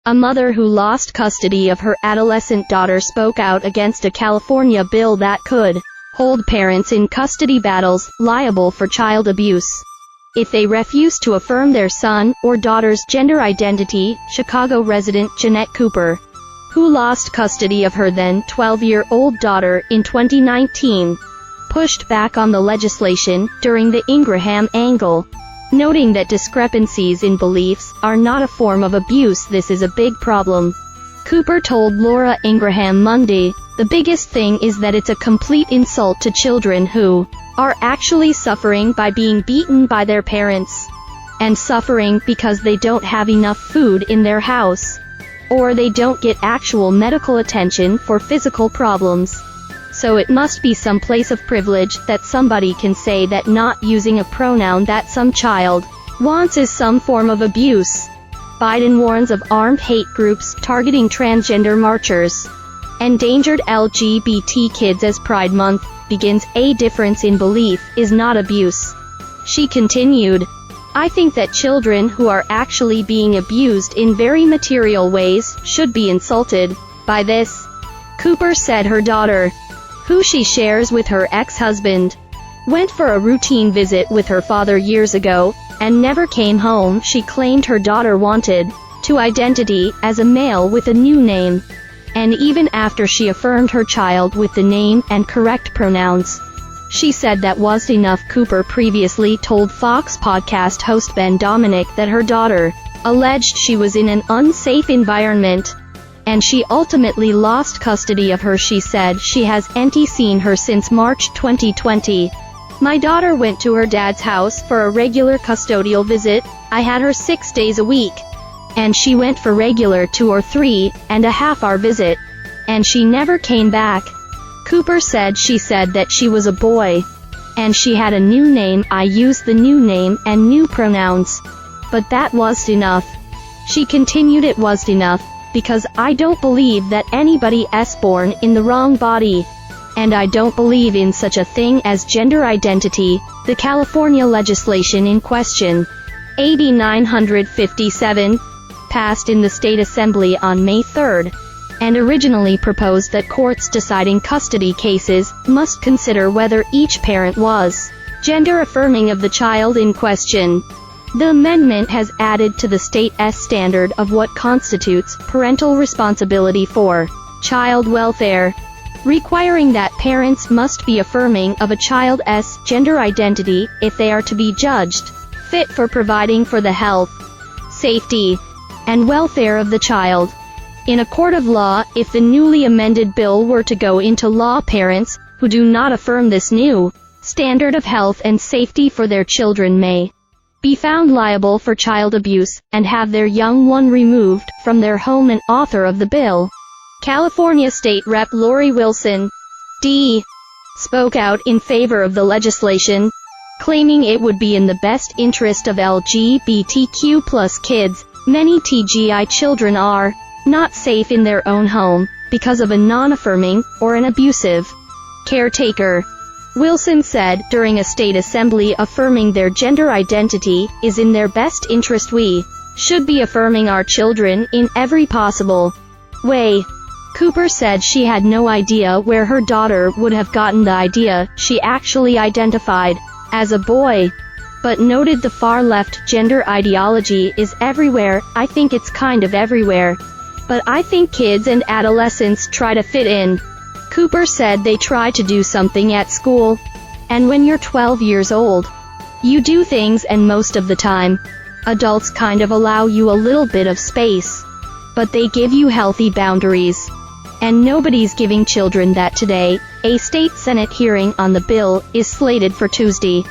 A mother who lost custody of her adolescent daughter spoke out against a California bill that could hold parents in custody battles liable for child abuse if they refuse to affirm their son or daughter's gender identity. Chicago resident Jeanette Cooper, who lost custody of her then 12-year-old daughter in 2019, pushed back on the legislation during the Ingraham angle, noting that discrepancies in beliefs are not a form of abuse. This is a big problem. Cooper told Laura Ingraham Monday, "The biggest thing is that it's a complete insult to children who are actually suffering by being beaten by their parents, and suffering because they don't have enough food in their house, or they don't get actual medical attention for physical problems. So it must be some place of privilege that somebody can say that not using a pronoun that some child wants is some form of abuse." Biden warns of armed hate groups targeting transgender marchers. Endangered LGBT kids as Pride Month begins. A difference in belief is not abuse. She continued, "I think that children who are actually being abused in very material ways should be insulted by this." Cooper said her daughter, who she shares with her ex-husband, went for a routine visit with her father years ago and never came home. She claimed her daughter wanted to identity as a male with a new name, and even after she affirmed her child with the name and correct pronouns, she said that wasn't enough. Cooper previously told Fox podcast host Ben Dominic that her daughter alleged she was in an unsafe environment, and she ultimately lost custody of her. She said she hasn't seen her since March 2020. "My daughter went to her dad's house for a regular custodial visit. I had her 6 days a week, and she went for regular 2 or 3.5 hour visit, and she never came back." Cooper said she said that she was a boy, and she had a new name. "I used the new name and new pronouns, but that wasn't enough." She continued, "It wasn't enough, because I don't believe that anybody is born in the wrong body, and I don't believe in such a thing as gender identity." The California legislation in question, AB 957, passed in the state assembly on May 3, and originally proposed that courts deciding custody cases must consider whether each parent was gender affirming of the child in question. The amendment has added to the state's standard of what constitutes parental responsibility for child welfare, requiring that parents must be affirming of a child's gender identity if they are to be judged fit for providing for the health, safety, and welfare of the child. In a court of law, if the newly amended bill were to go into law, parents who do not affirm this new standard of health and safety for their children may be found liable for child abuse and have their young one removed from their home. An author of the bill, California State Rep. Lori Wilson, D., spoke out in favor of the legislation, claiming it would be in the best interest of LGBTQ+ kids. Many TGI children are not safe in their own home because of a non-affirming or an abusive caretaker. Wilson said during a state assembly, affirming their gender identity is in their best interest. We should be affirming our children in every possible way. Cooper said she had no idea where her daughter would have gotten the idea. She actually identified as a boy, but noted the far-left gender ideology is everywhere. "I think it's kind of everywhere, but I think kids and adolescents try to fit in." Cooper said they try to do something at school, and when you're 12 years old, you do things, and most of the time, adults kind of allow you a little bit of space, but they give you healthy boundaries. And nobody's giving children that today. A state Senate hearing on the bill is slated for Tuesday.